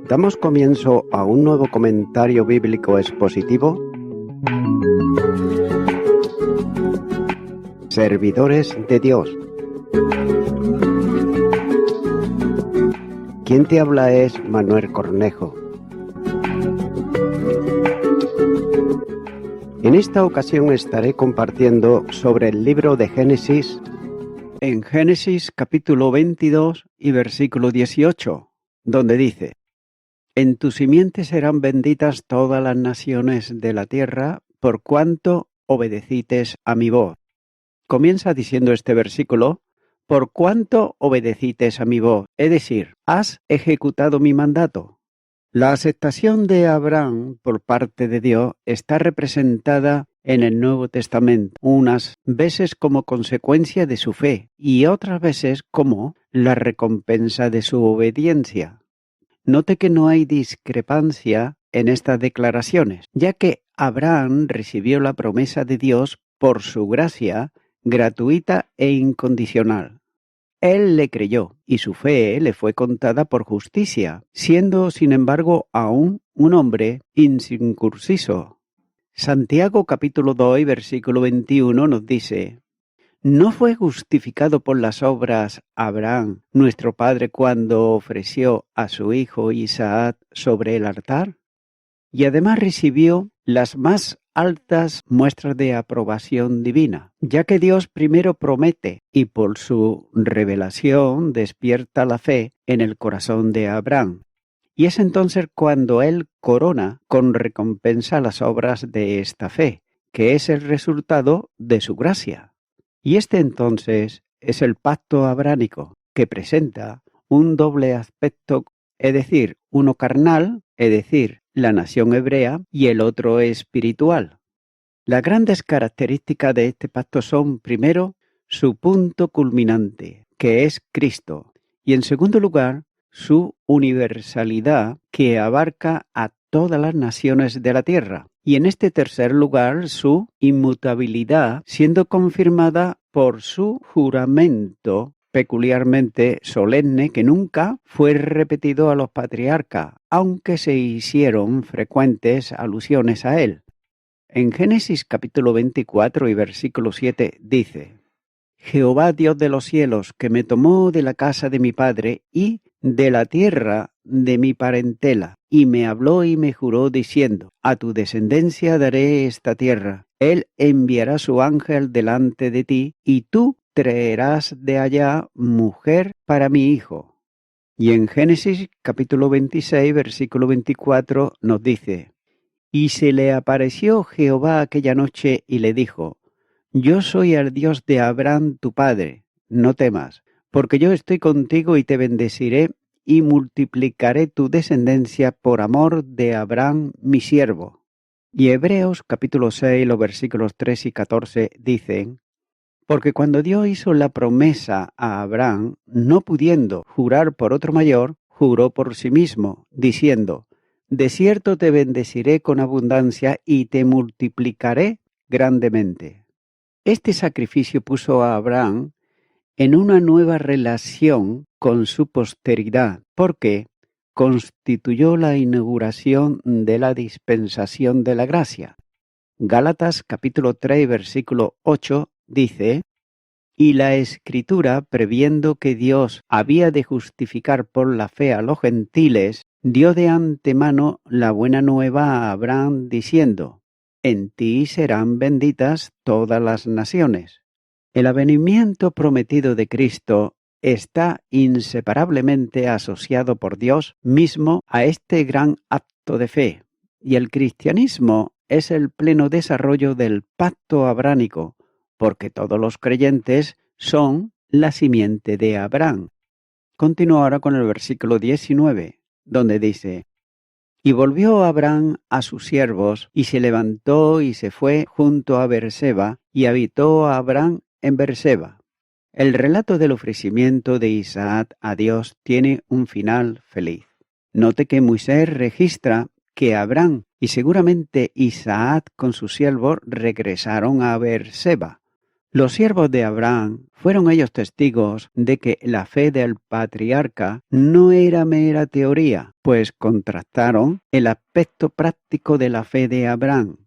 Damos comienzo a un nuevo comentario bíblico expositivo. Servidores de Dios. Quien te habla es Manuel Cornejo. En esta ocasión estaré compartiendo sobre el libro de Génesis, en Génesis capítulo 22 y versículo 18, donde dice: En tu simiente serán benditas todas las naciones de la tierra, por cuanto obedecites a mi voz. Comienza diciendo este versículo: por cuanto obedecites a mi voz, es decir, has ejecutado mi mandato. La aceptación de Abraham por parte de Dios está representada en el Nuevo Testamento, unas veces como consecuencia de su fe y otras veces como la recompensa de su obediencia. Note que no hay discrepancia en estas declaraciones, ya que Abraham recibió la promesa de Dios por su gracia gratuita e incondicional. Él le creyó y su fe le fue contada por justicia, siendo sin embargo aún un hombre incircunciso. Santiago capítulo 2 versículo 21 nos dice: ¿No fue justificado por las obras Abraham, nuestro padre, cuando ofreció a su hijo Isaac sobre el altar? Y además recibió las más altas muestras de aprobación divina, ya que Dios primero promete y por su revelación despierta la fe en el corazón de Abraham. Y es entonces cuando él corona con recompensa las obras de esta fe, que es el resultado de su gracia. Y este entonces es el pacto abránico, que presenta un doble aspecto, es decir, uno carnal, es decir, la nación hebrea, y el otro espiritual. Las grandes características de este pacto son, primero, su punto culminante, que es Cristo, y en segundo lugar, su universalidad, que abarca a todas las naciones de la tierra, y en este tercer lugar, su inmutabilidad, siendo confirmada por su juramento peculiarmente solemne que nunca fue repetido a los patriarcas, aunque se hicieron frecuentes alusiones a él. En Génesis capítulo 24 y versículo 7 dice: Jehová Dios de los cielos, que me tomó de la casa de mi padre y de la tierra de mi parentela, y me habló y me juró diciendo: a tu descendencia daré esta tierra. Él enviará su ángel delante de ti, y tú traerás de allá mujer para mi hijo. Y en Génesis capítulo 26, versículo 24 nos dice: Y se le apareció Jehová aquella noche y le dijo: Yo soy el Dios de Abraham tu padre, no temas, porque yo estoy contigo y te bendeciré y multiplicaré tu descendencia por amor de Abraham mi siervo. Y Hebreos capítulo 6, los versículos 3 y 14 dicen: Porque cuando Dios hizo la promesa a Abraham, no pudiendo jurar por otro mayor, juró por sí mismo, diciendo: De cierto te bendeciré con abundancia y te multiplicaré grandemente. Este sacrificio puso a Abraham en una nueva relación con su posteridad, porque constituyó la inauguración de la dispensación de la gracia. Gálatas capítulo 3, versículo 8 dice: Y la Escritura, previendo que Dios había de justificar por la fe a los gentiles, dio de antemano la buena nueva a Abraham, diciendo: En ti serán benditas todas las naciones. El avenimiento prometido de Cristo está inseparablemente asociado por Dios mismo a este gran acto de fe, y el cristianismo es el pleno desarrollo del pacto abránico, porque todos los creyentes son la simiente de Abraham. Continúo ahora con el versículo 19, donde dice: Y volvió Abraham a sus siervos, y se levantó y se fue junto a Beerseba, y habitó Abraham en Beerseba. El relato del ofrecimiento de Isaac a Dios tiene un final feliz. Note que Moisés registra que Abraham y seguramente Isaac con sus siervos regresaron a Beerseba, Los siervos de Abraham fueron ellos testigos de que la fe del patriarca no era mera teoría, pues contrastaron el aspecto práctico de la fe de Abraham.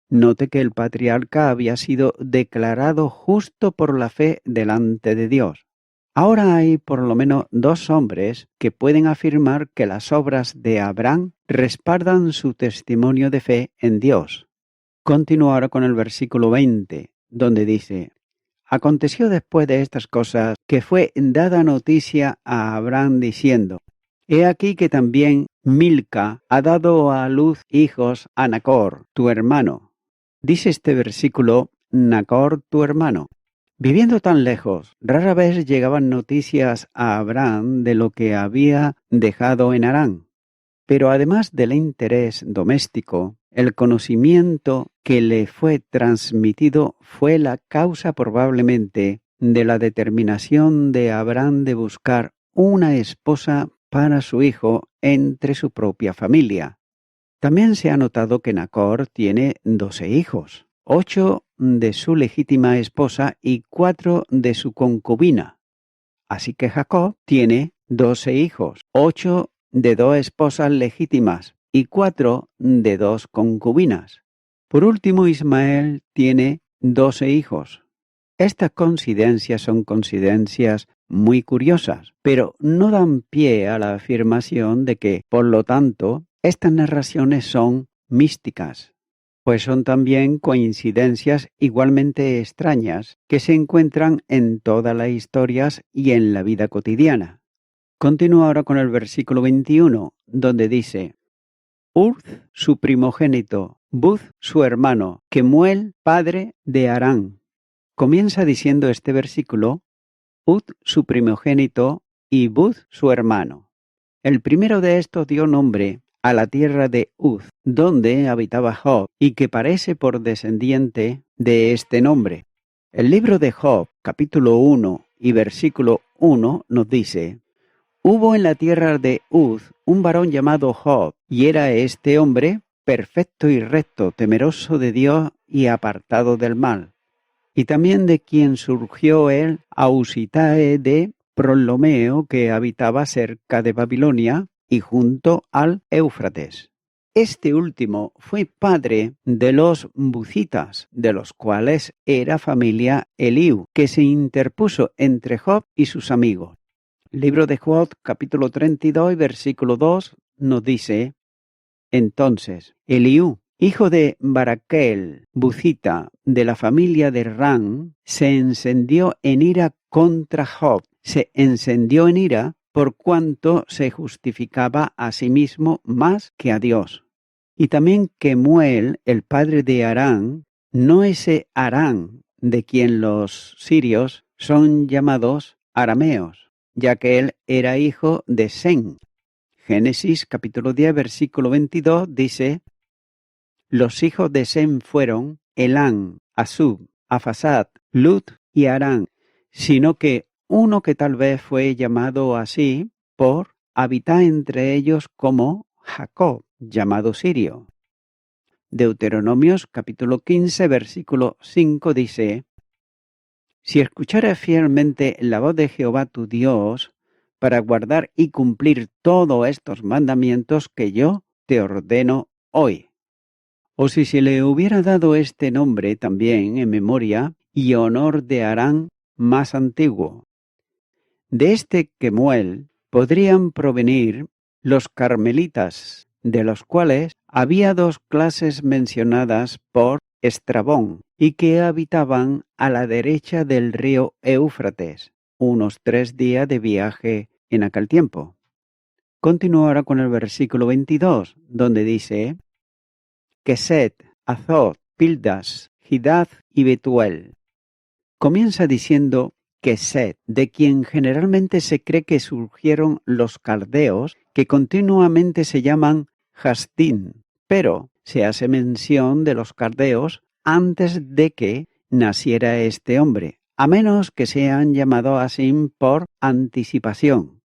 Note que el patriarca había sido declarado justo por la fe delante de Dios. Ahora hay por lo menos dos hombres que pueden afirmar que las obras de Abraham respaldan su testimonio de fe en Dios. Continúo ahora con el versículo 20, donde dice: Aconteció después de estas cosas que fue dada noticia a Abraham diciendo: He aquí que también Milca ha dado a luz hijos a Nacor, tu hermano. Dice este versículo, Nacor, tu hermano. Viviendo tan lejos, rara vez llegaban noticias a Abraham de lo que había dejado en Harán. Pero además del interés doméstico, el conocimiento que le fue transmitido fue la causa probablemente de la determinación de Abraham de buscar una esposa para su hijo entre su propia familia. También se ha notado que Nacor tiene 12 hijos, 8 de su legítima esposa y 4 de su concubina. Así que Jacob tiene 12 hijos, 8 de 2 esposas legítimas y 4 de 2 concubinas. Por último, Ismael tiene 12 hijos. Estas coincidencias son coincidencias muy curiosas, pero no dan pie a la afirmación de que, por lo tanto, estas narraciones son místicas, pues son también coincidencias igualmente extrañas que se encuentran en todas las historias y en la vida cotidiana. Continúo ahora con el versículo 21, donde dice: Uz, su primogénito, Buz, su hermano, Kemuel, padre de Harán. Comienza diciendo este versículo: Uz, su primogénito, y Buz, su hermano. El primero de estos dio nombre a la tierra de Uz, donde habitaba Job, y que parece por descendiente de este nombre. El libro de Job, capítulo 1 y versículo 1, nos dice: Hubo en la tierra de Uz un varón llamado Job, y era este hombre perfecto y recto, temeroso de Dios y apartado del mal. Y también de quien surgió el Ausitae de Prolomeo, que habitaba cerca de Babilonia y junto al Éufrates. Este último fue padre de los buzitas, de los cuales era familia Eliú, que se interpuso entre Job y sus amigos. Libro de Job, capítulo 32, versículo 2, nos dice: Entonces, Eliú, hijo de Baraquel, buzita, de la familia de Ran, se encendió en ira contra Job. Se encendió en ira por cuanto se justificaba a sí mismo más que a Dios. Y también Kemuel, el padre de Harán, no ese Harán de quien los sirios son llamados arameos, ya que él era hijo de Sem. Génesis capítulo 10, versículo 22 dice: Los hijos de Sem fueron Elán, Asub, Afasad, Lut y Harán, sino que uno que tal vez fue llamado así por habitar entre ellos como Jacob, llamado Sirio. Deuteronomios capítulo 15, versículo 5 dice: Si escuchares fielmente la voz de Jehová tu Dios, para guardar y cumplir todos estos mandamientos que yo te ordeno hoy. O si se le hubiera dado este nombre también en memoria y honor de Harán más antiguo. De este Kemuel podrían provenir los carmelitas, de los cuales había dos clases mencionadas por Estrabón y que habitaban a la derecha del río Éufrates, unos 3 días de viaje en aquel tiempo. Continúo ahora con el versículo 22, donde dice: Keset, Azot, Pildas, Gidad y Betuel. Comienza diciendo Keset, de quien generalmente se cree que surgieron los caldeos, que continuamente se llaman Jastín, pero se hace mención de los caldeos antes de que naciera este hombre, a menos que sean llamados así por anticipación.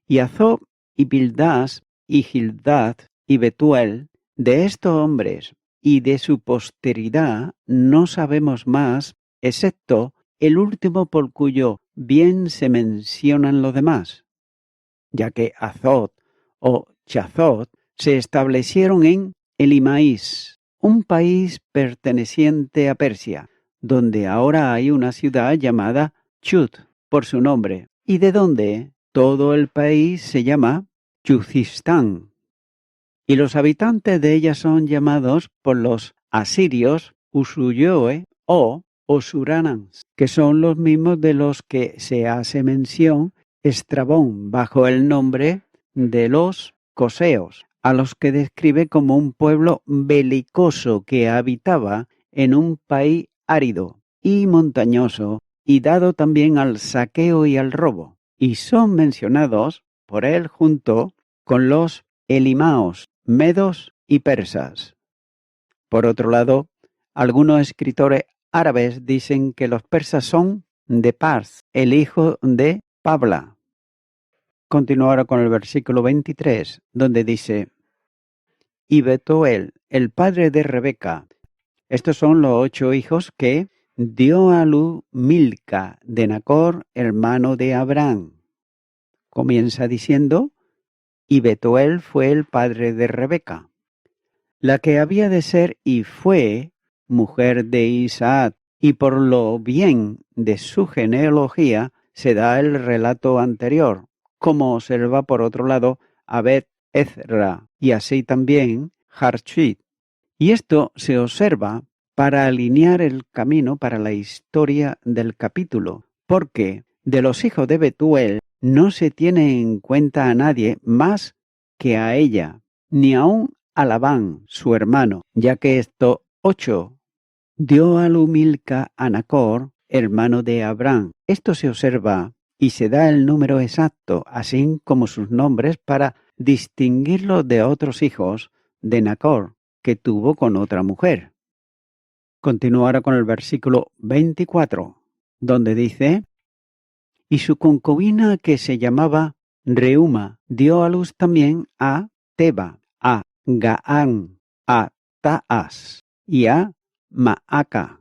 Y Azot y Pildas y Gildad y Betuel, de estos hombres y de su posteridad no sabemos más excepto el último por cuyo bien se mencionan los demás, ya que Azot o Chazot se establecieron en Elimaís, un país perteneciente a Persia, donde ahora hay una ciudad llamada Chut por su nombre, y de donde todo el país se llama Chuzistán. Y los habitantes de ella son llamados por los asirios Usuyoe o Osuranans, que son los mismos de los que se hace mención Estrabón bajo el nombre de los coseos, a los que describe como un pueblo belicoso que habitaba en un país árido y montañoso y dado también al saqueo y al robo, y son mencionados por él junto con los elimaos, medos y persas. Por otro lado, algunos escritores árabes dicen que los persas son de Pars, el hijo de Pabla. Continúo ahora con el versículo 23, donde dice: y Betuel, el padre de Rebeca. Estos son los 8 hijos que dio a luz Milca de Nacor, hermano de Abraham. Comienza diciendo: y Betuel fue el padre de Rebeca, la que había de ser y fue mujer de Isaac, y por lo bien de su genealogía se da el relato anterior, como observa por otro lado Abed Ezra y así también Harshit. Y esto se observa para alinear el camino para la historia del capítulo, porque de los hijos de Betuel no se tiene en cuenta a nadie más que a ella, ni aun a Labán, su hermano, ya que estos 8 dio a luz Milca a Nacor, hermano de Abraham. Esto se observa y se da el número exacto, así como sus nombres, para distinguirlos de otros hijos de Nacor, que tuvo con otra mujer. Continúo ahora con el versículo 24, donde dice: y su concubina, que se llamaba Reuma, dio a luz también a Teba, a Gaán, a Taas y a Maaca.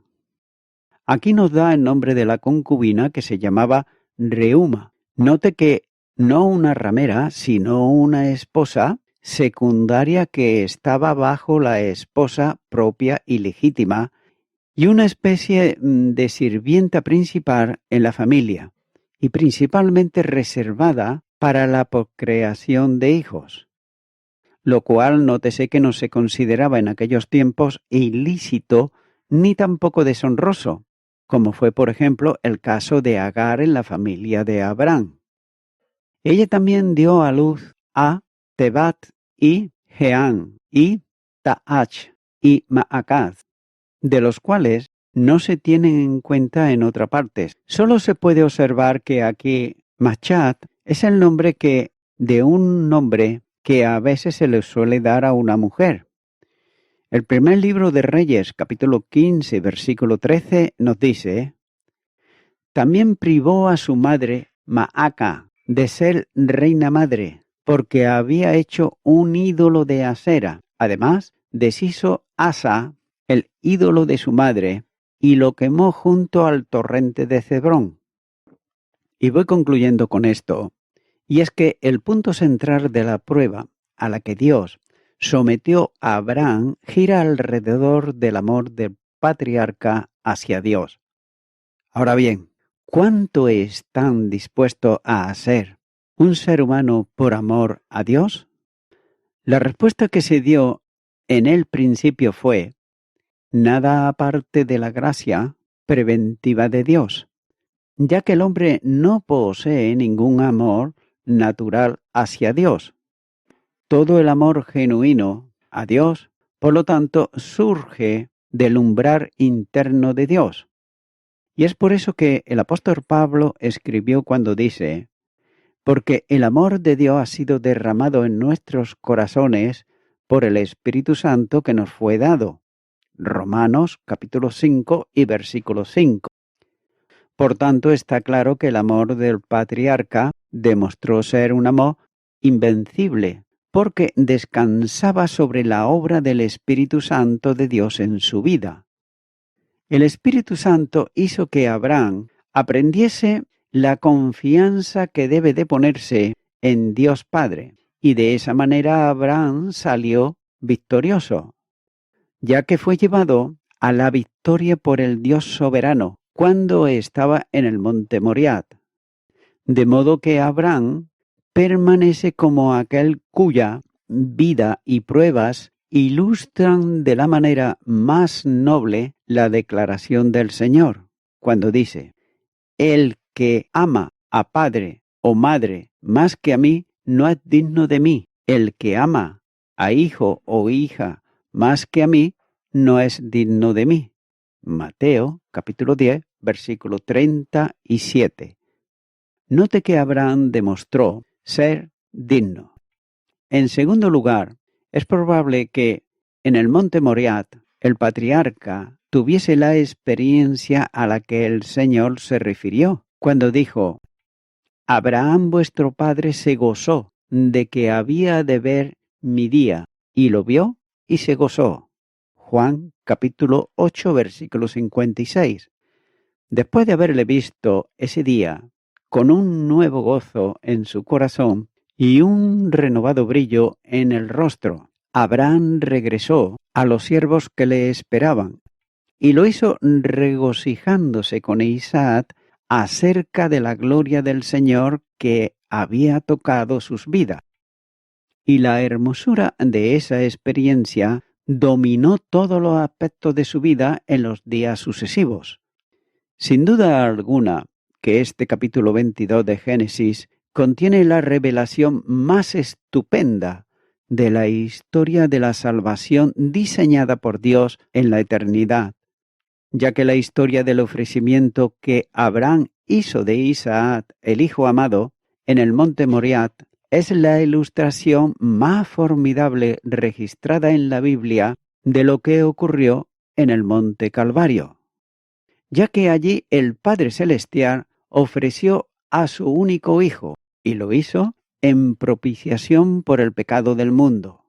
Aquí nos da el nombre de la concubina, que se llamaba Reuma. Note que no una ramera, sino una esposa secundaria que estaba bajo la esposa propia y legítima, y una especie de sirvienta principal en la familia, y principalmente reservada para la procreación de hijos, lo cual nótese que no se consideraba en aquellos tiempos ilícito ni tampoco deshonroso, como fue por ejemplo el caso de Agar en la familia de Abraham. Ella también dio a luz a Tebat y Jeán y Taach y Maacaz, de los cuales no se tienen en cuenta en otra parte. Solo se puede observar que aquí Machat es el nombre de un nombre que a veces se le suele dar a una mujer. El primer libro de Reyes, capítulo 15, versículo 13, nos dice: también privó a su madre Maaca de ser reina madre, porque había hecho un ídolo de Asera. Además, deshizo Asa el ídolo de su madre y lo quemó junto al torrente de Cebrón. Y voy concluyendo con esto, y es que el punto central de la prueba a la que Dios sometió a Abraham gira alrededor del amor del patriarca hacia Dios. Ahora bien, ¿cuánto están dispuestos a hacer un ser humano por amor a Dios? La respuesta que se dio en el principio fue: nada aparte de la gracia preventiva de Dios, ya que el hombre no posee ningún amor natural hacia Dios. Todo el amor genuino a Dios, por lo tanto, surge del umbral interno de Dios. Y es por eso que el apóstol Pablo escribió cuando dice: porque el amor de Dios ha sido derramado en nuestros corazones por el Espíritu Santo que nos fue dado. Romanos capítulo 5 y versículo 5. Por tanto, está claro que el amor del patriarca demostró ser un amor invencible, porque descansaba sobre la obra del Espíritu Santo de Dios en su vida. El Espíritu Santo hizo que Abraham aprendiese la confianza que debe de ponerse en Dios Padre, y de esa manera Abraham salió victorioso, ya que fue llevado a la victoria por el Dios soberano cuando estaba en el monte Moriah. De modo que Abraham permanece como aquel cuya vida y pruebas ilustran de la manera más noble la declaración del Señor, cuando dice: el que ama a padre o madre más que a mí, no es digno de mí. El que ama a hijo o hija más que a mí, no es digno de mí. Mateo, capítulo 10, versículo 37. Note que Abraham demostró ser digno. En segundo lugar, es probable que en el monte Moriah el patriarca tuviese la experiencia a la que el Señor se refirió cuando dijo: Abraham vuestro padre se gozó de que había de ver mi día, y lo vio y se gozó. Juan capítulo 8 versículo 56. Después de haberle visto ese día con un nuevo gozo en su corazón y un renovado brillo en el rostro, Abraham regresó a los siervos que le esperaban, y lo hizo regocijándose con Isaac acerca de la gloria del Señor que había tocado sus vidas. Y la hermosura de esa experiencia dominó todos los aspectos de su vida en los días sucesivos. Sin duda alguna que este capítulo 22 de Génesis contiene la revelación más estupenda de la historia de la salvación diseñada por Dios en la eternidad, ya que la historia del ofrecimiento que Abraham hizo de Isaac, el hijo amado, en el monte Moriah, es la ilustración más formidable registrada en la Biblia de lo que ocurrió en el monte Calvario, ya que allí el Padre Celestial ofreció a su único Hijo, y lo hizo en propiciación por el pecado del mundo.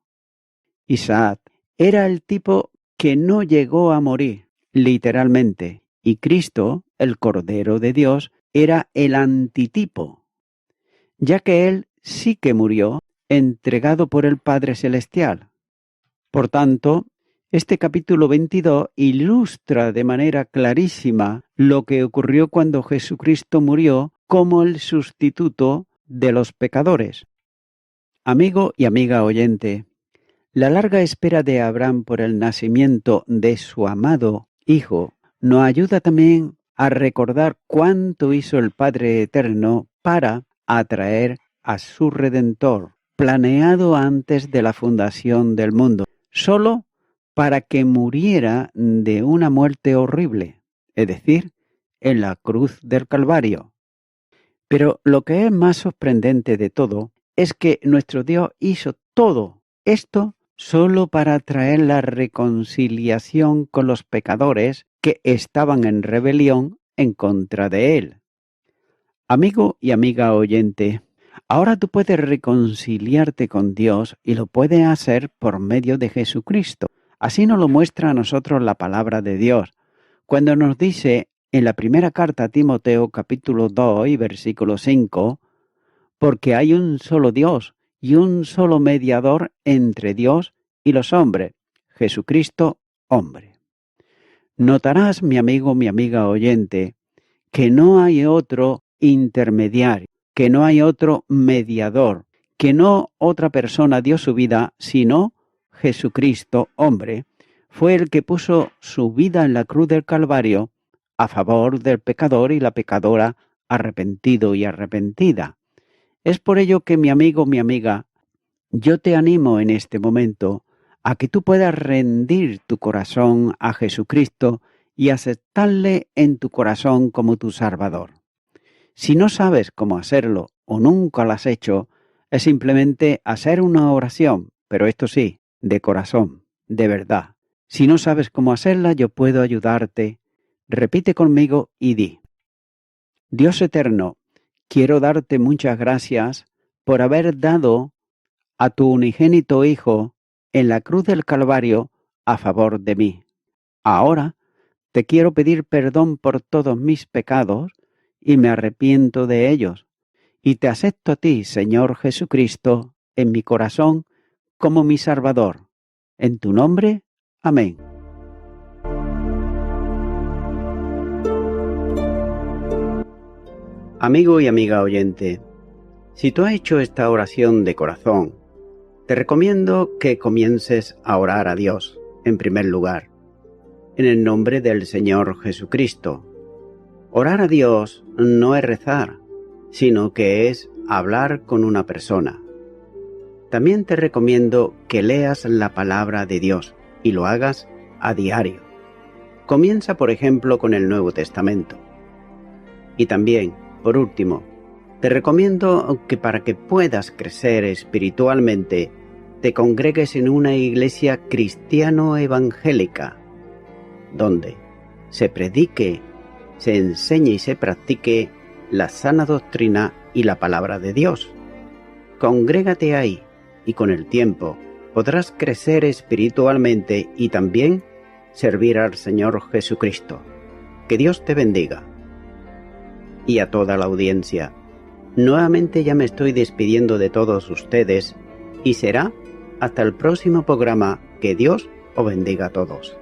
Isaac era el tipo que no llegó a morir, literalmente, y Cristo, el Cordero de Dios, era el antitipo, ya que él sí que murió, entregado por el Padre Celestial. Por tanto, este capítulo 22 ilustra de manera clarísima lo que ocurrió cuando Jesucristo murió como el sustituto de los pecadores. Amigo y amiga oyente, la larga espera de Abraham por el nacimiento de su amado Hijo nos ayuda también a recordar cuánto hizo el Padre Eterno para atraer a su Redentor, planeado antes de la fundación del mundo, solo para que muriera de una muerte horrible, es decir, en la cruz del Calvario. Pero lo que es más sorprendente de todo es que nuestro Dios hizo todo esto solo para traer la reconciliación con los pecadores que estaban en rebelión en contra de Él. Amigo y amiga oyente, ahora tú puedes reconciliarte con Dios y lo puedes hacer por medio de Jesucristo. Así nos lo muestra a nosotros la palabra de Dios, cuando nos dice en la primera carta a Timoteo capítulo 2 y versículo 5, porque hay un solo Dios y un solo mediador entre Dios y los hombres, Jesucristo, hombre. Notarás, mi amigo, mi amiga oyente, que no hay otro intermediario, que no hay otro mediador, que no otra persona dio su vida, sino Jesucristo, hombre, fue el que puso su vida en la cruz del Calvario a favor del pecador y la pecadora arrepentido y arrepentida. Es por ello que mi amigo, mi amiga, yo te animo en este momento a que tú puedas rendir tu corazón a Jesucristo y aceptarle en tu corazón como tu Salvador. Si no sabes cómo hacerlo o nunca lo has hecho, es simplemente hacer una oración, pero esto sí, de corazón, de verdad. Si no sabes cómo hacerla, yo puedo ayudarte. Repite conmigo y di: Dios eterno, quiero darte muchas gracias por haber dado a tu unigénito Hijo en la cruz del Calvario a favor de mí. Ahora te quiero pedir perdón por todos mis pecados y me arrepiento de ellos, y te acepto a ti, Señor Jesucristo, en mi corazón como mi Salvador. En tu nombre, amén. Amigo y amiga oyente, si tú has hecho esta oración de corazón, te recomiendo que comiences a orar a Dios, en primer lugar, en el nombre del Señor Jesucristo. Orar a Dios no es rezar, sino que es hablar con una persona. También te recomiendo que leas la palabra de Dios y lo hagas a diario. Comienza, por ejemplo, con el Nuevo Testamento. Y también, por último, te recomiendo que para que puedas crecer espiritualmente, te congregues en una iglesia cristiano-evangélica, donde se predique, se enseñe y se practique la sana doctrina y la palabra de Dios. Congrégate ahí y con el tiempo podrás crecer espiritualmente y también servir al Señor Jesucristo. Que Dios te bendiga. Y a toda la audiencia, nuevamente ya me estoy despidiendo de todos ustedes y será hasta el próximo programa. Que Dios os bendiga a todos.